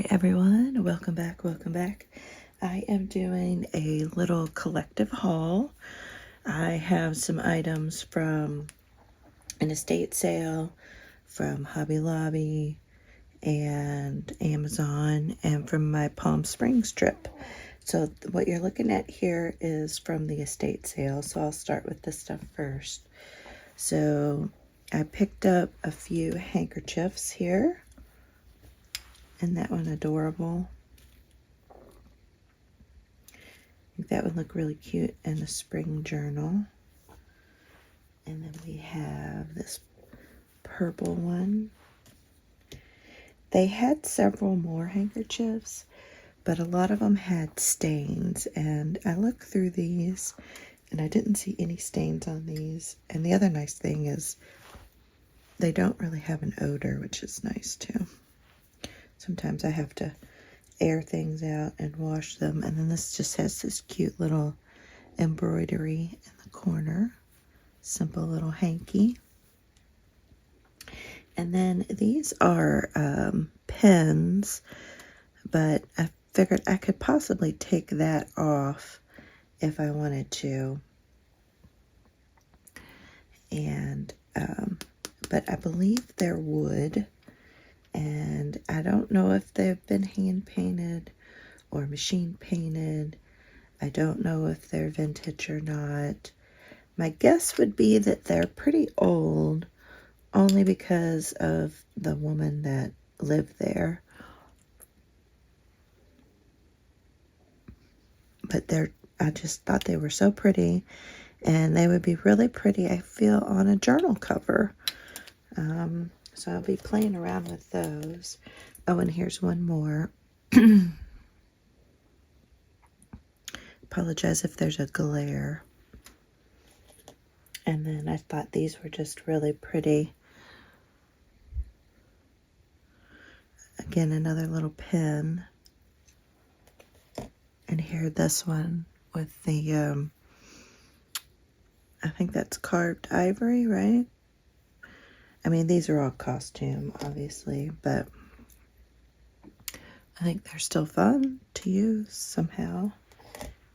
Hi everyone, welcome back, welcome back. I am doing a little collective haul. I have some items from an estate sale, from Hobby Lobby and Amazon, and from my Palm Springs trip. So what you're looking at here is from the estate sale, so I'll start with this stuff first. So I picked up a few handkerchiefs here. Isn't that one adorable? I think that would look really cute in a spring journal. And then we have this purple one. They had several more handkerchiefs, but a lot of them had stains. And I looked through these and I didn't see any stains on these. And the other nice thing is they don't really have an odor, which is nice too. Sometimes I have to air things out and wash them. And then this just has this cute little embroidery in the corner. Simple little hanky. And then these are pens, but I figured I could possibly take that off if I wanted to. And but I believe they're wood, and I don't know if they've been hand painted or machine painted. I don't know if they're vintage or not. My guess would be that they're pretty old, only because of the woman that lived there. But I just thought they were so pretty, and they would be really pretty, I feel, on a journal cover. So I'll be playing around with those. Oh, and here's one more. Apologize if there's a glare. And then I thought these were just really pretty. Again, another little pen. And here, this one with the, I think that's carved ivory, right? I mean, these are all costume, obviously, but I think they're still fun to use somehow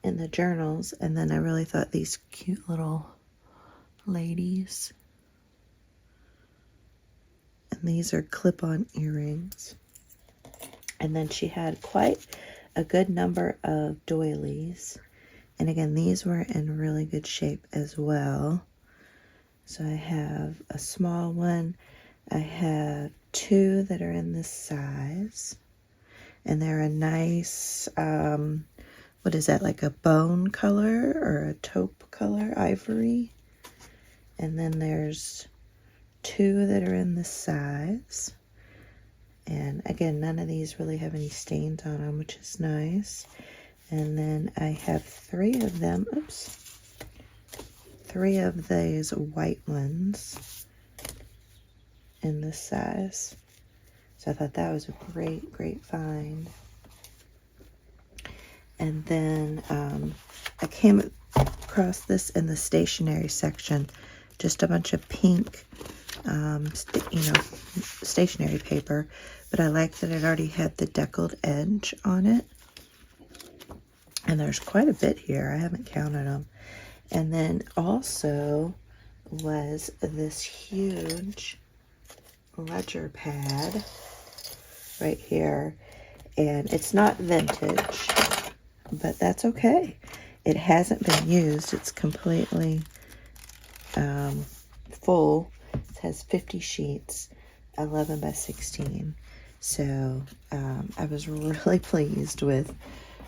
in the journals. And then I really thought these cute little ladies. And these are clip-on earrings. And then she had quite a good number of doilies. And again, these were in really good shape as well. So I have a small one. I have two that are in this size. And they're a nice, what is that, like a bone color or a taupe color, ivory. And then there's two that are in this size. And again, none of these really have any stains on them, which is nice. And then I have three of them, three of these white ones in this size. So I thought that was a great, great find. And then I came across this in the stationery section, just a bunch of pink, stationery paper. But I like that it already had the deckled edge on it. And there's quite a bit here. I haven't counted them. And then also was this huge ledger pad right here. And it's not vintage, but that's okay. It hasn't been used. It's completely full. It has 50 sheets, 11 by 16. So I was really pleased with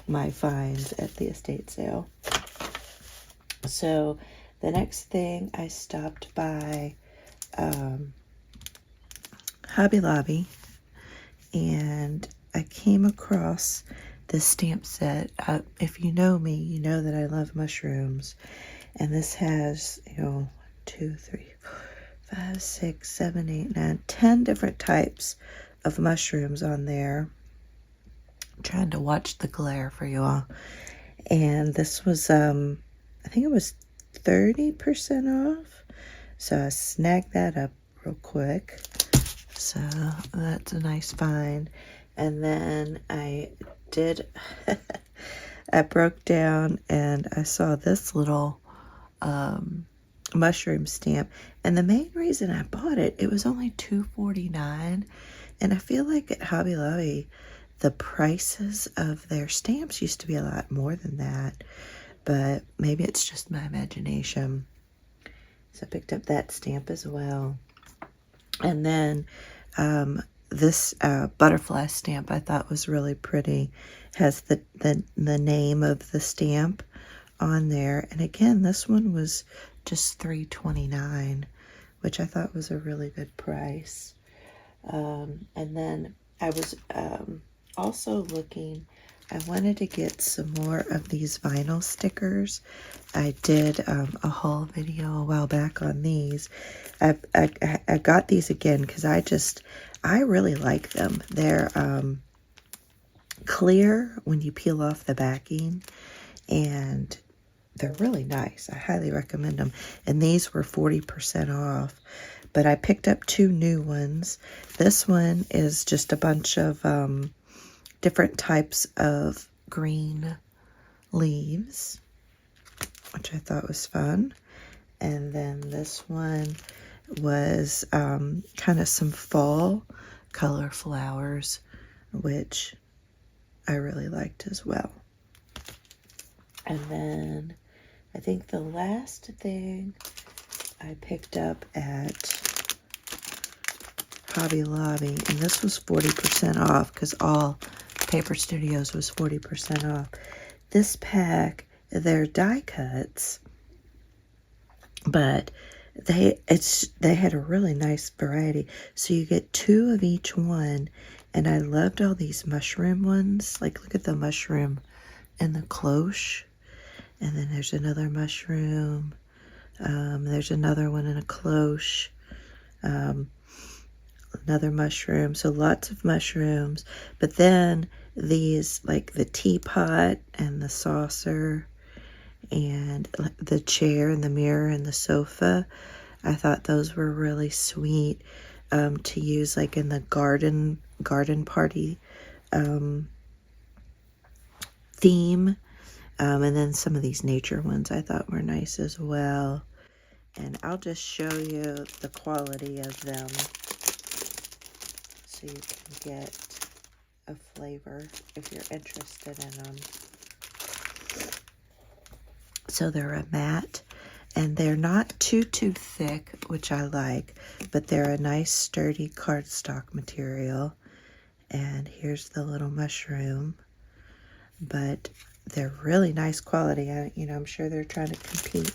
my finds at the estate sale. So the next thing, I stopped by Hobby Lobby, and I came across this stamp set. If you know me, you know that I love mushrooms. And this has, 1, 2, 3, 4, 5, 6, 7, 8, 9, 10 different types of mushrooms on there. I'm trying to watch the glare for you all. And this was, I think it was 30% off. So I snagged that up real quick. So that's a nice find. And then I did, I broke down and I saw this little mushroom stamp. And the main reason I bought it, it was only $2.49. And I feel like at Hobby Lobby, the prices of their stamps used to be a lot more than that. But maybe it's just my imagination. So I picked up that stamp as well. And then this butterfly stamp I thought was really pretty. Has the name of the stamp on there. And again, this one was just $3.29, which I thought was a really good price. And then I was also looking, I wanted to get some more of these vinyl stickers. I did a haul video a while back on these. I got these again because I really like them. They're clear when you peel off the backing, and they're really nice. I highly recommend them. And these were 40% off. But I picked up 2 new ones. This one is just a bunch of different types of green leaves, which I thought was fun. And then this one was kind of some fall color flowers, which I really liked as well. And then I think the last thing I picked up at Hobby Lobby, and this was 40% off because all Paper Studios was 40% off. This pack, they're die cuts, but they had a really nice variety. So you get 2 of each one, and I loved all these mushroom ones. Like, look at the mushroom and the cloche. And then there's another mushroom. There's another one in a cloche. Another mushroom. So lots of mushrooms. But then these, like the teapot and the saucer and the chair and the mirror and the sofa, I thought those were really sweet to use like in the garden party theme. And then some of these nature ones I thought were nice as well. And I'll just show you the quality of them so you can get a flavor if you're interested in them. So they're a matte, and they're not too thick, which I like, but they're a nice sturdy cardstock material. And here's the little mushroom, but they're really nice quality. I'm sure they're trying to compete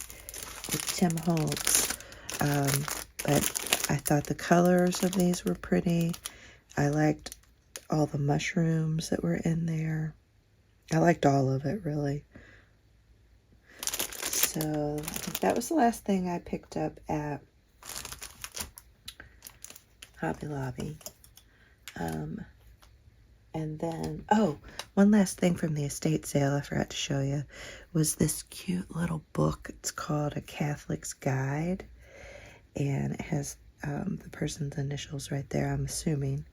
with Tim Holtz, but I thought the colors of these were pretty. I liked all the mushrooms that were in there. I liked all of it, really. So I think that was the last thing I picked up at Hobby Lobby. And then, one last thing from the estate sale I forgot to show you was this cute little book. It's called A Catholic's Guide, and it has the person's initials right there, I'm assuming.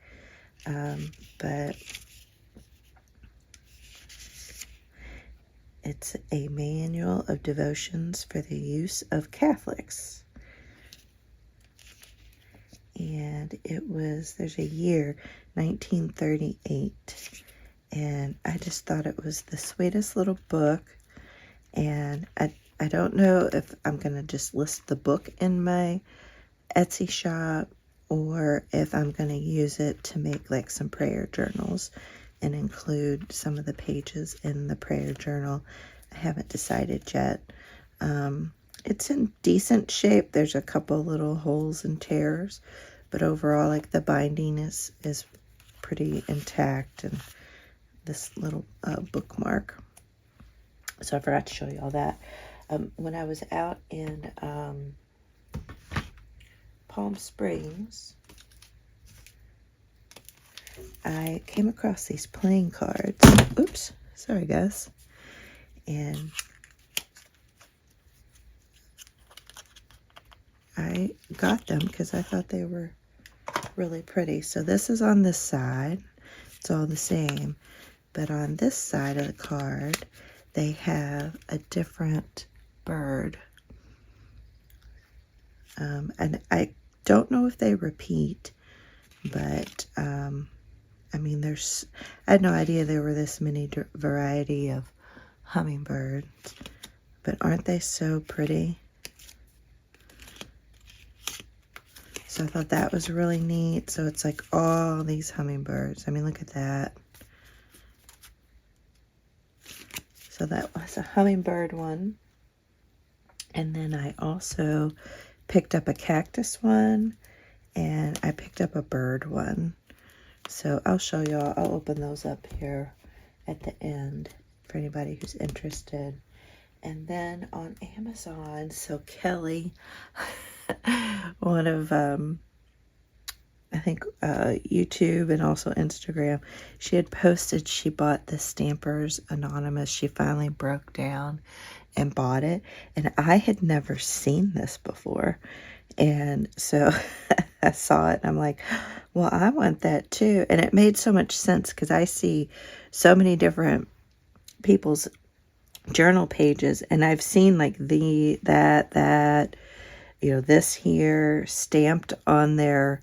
But it's a manual of devotions for the use of Catholics. And there's a year, 1938. And I just thought it was the sweetest little book. And I don't know if I'm going to just list the book in my Etsy shop or if I'm going to use it to make like some prayer journals and include some of the pages in the prayer journal. I haven't decided yet. It's in decent shape. There's a couple little holes and tears, but overall, like the binding is pretty intact, and this little bookmark. So I forgot to show you all that. When I was out in Palm Springs, I came across these playing cards. Oops, sorry guys. And I got them because I thought they were really pretty. So this is on this side. It's all the same. But on this side of the card, they have a different bird. And I don't know if they repeat, but I mean, I had no idea there were this many variety of hummingbirds, but aren't they so pretty? So I thought that was really neat. So it's like all these hummingbirds. I mean, look at that. So that was a hummingbird one. And then I also picked up a cactus one, and I picked up a bird one. So I'll show y'all. I'll open those up here at the end for anybody who's interested. And then on Amazon, so Kelly, one of, I think, YouTube and also Instagram, she had posted she bought the Stampers Anonymous. She finally broke down and bought it. And I had never seen this before. And so I saw it and I'm like, well, I want that too. And it made so much sense because I see so many different people's journal pages, and I've seen like that, this here stamped on their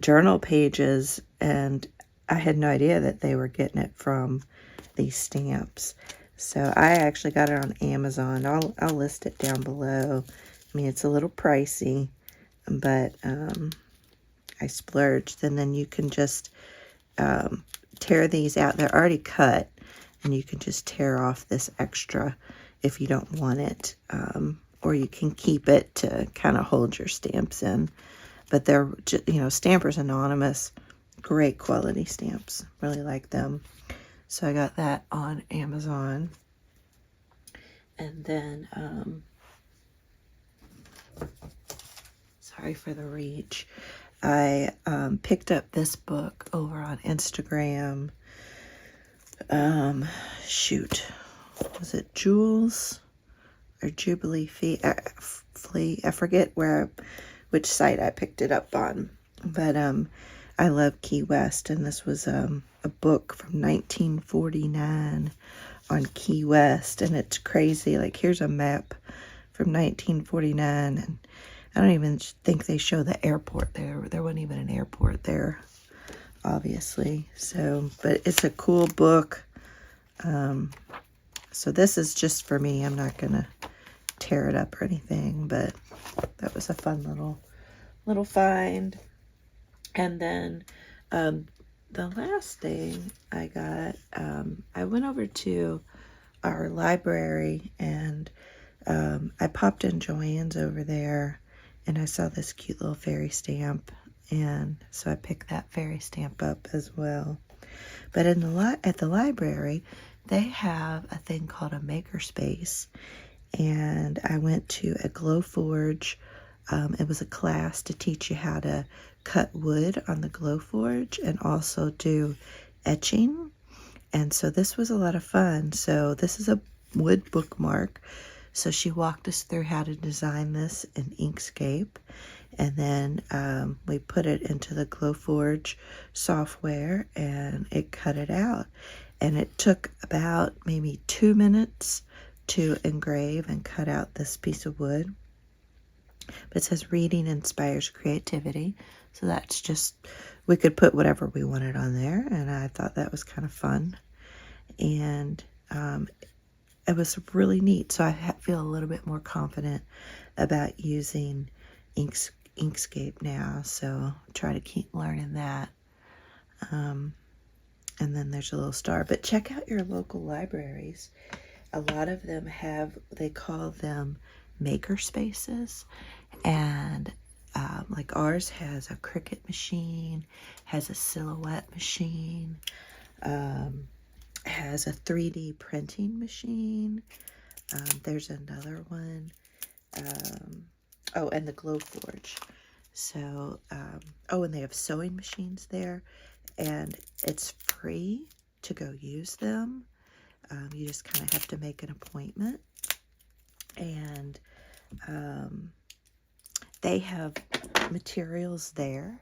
journal pages, and I had no idea that they were getting it from these stamps. So I actually got it on Amazon. I'll list it down below. I mean, it's a little pricey, but I splurged. And then you can just tear these out. They're already cut, and you can just tear off this extra if you don't want it. Or you can keep it to kind of hold your stamps in. But they're, Stampers Anonymous, great quality stamps. Really like them. So I got that on Amazon. And then, sorry for the reach. I picked up this book over on Instagram. Was it Jules or Jubilee Flea? I forget which site I picked it up on. But I love Key West, and this was a book from 1949 on Key West, and it's crazy. Like, here's a map from 1949, and I don't even think they show the airport there. There wasn't even an airport there, obviously. So, but it's a cool book. So this is just for me. I'm not gonna tear it up or anything, but that was a fun little find. And then the last thing I got, I went over to our library, and I popped in Joann's over there, and I saw this cute little fairy stamp, and so I picked that fairy stamp up as well. But at the library, they have a thing called a makerspace, and I went to a Glowforge. It was a class to teach you how to cut wood on the Glowforge and also do etching. And so this was a lot of fun. So this is a wood bookmark. So she walked us through how to design this in Inkscape. And then we put it into the Glowforge software, and it cut it out. And it took about maybe 2 minutes to engrave and cut out this piece of wood. But it says reading inspires creativity. So that's just, we could put whatever we wanted on there. And I thought that was kind of fun. And it was really neat. So I feel a little bit more confident about using Inkscape now. So try to keep learning that. And then there's a little star. But check out your local libraries. A lot of them they call them maker spaces. And like ours has a Cricut machine, has a Silhouette machine, has a 3D printing machine. There's another one. And the Glowforge. So, and they have sewing machines there, and it's free to go use them. You just kind of have to make an appointment, and they have materials there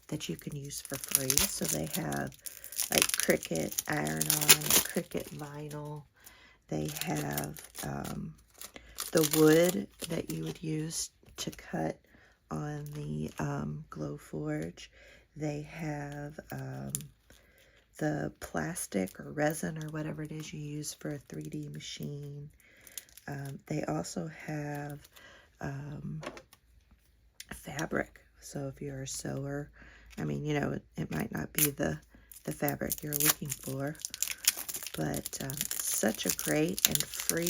that you can use for free. So they have like Cricut iron-on, Cricut vinyl. They have the wood that you would use to cut on the Glowforge. They have the plastic or resin or whatever it is you use for a 3D machine. They also have fabric. So if you're a sewer, I mean, you know, it might not be the fabric you're looking for, but such a great and free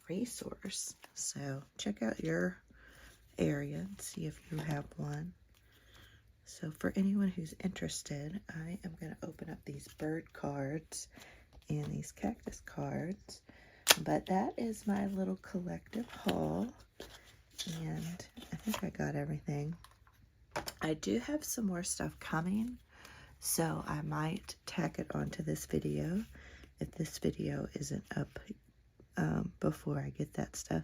resource. So check out your area and see if you have one. So for anyone who's interested, I am going to open up these bird cards and these cactus cards. But that is my little collective haul, and I think I got everything. I do have some more stuff coming, so I might tack it onto this video if this video isn't up before I get that stuff.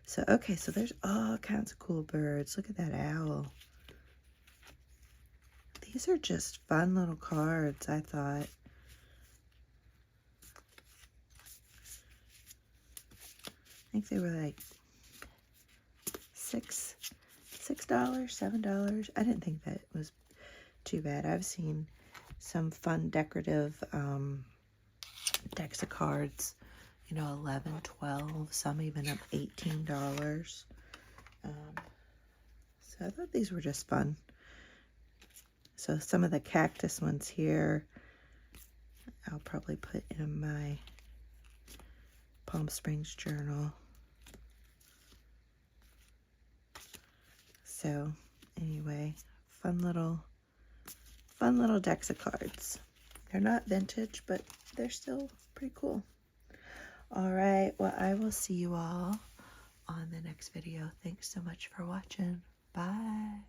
So, okay, so there's all kinds of cool birds. Look at that owl. These are just fun little cards, I thought. I think they were like $6, $7. I didn't think that was too bad. I've seen some fun decorative decks of cards, you know, 11, 12, some even up $18. So I thought these were just fun. So some of the cactus ones here, I'll probably put in my Palm Springs journal. So anyway, fun little decks of cards. They're not vintage, but they're still pretty cool. All right, well, I will see you all on the next video. Thanks so much for watching. Bye.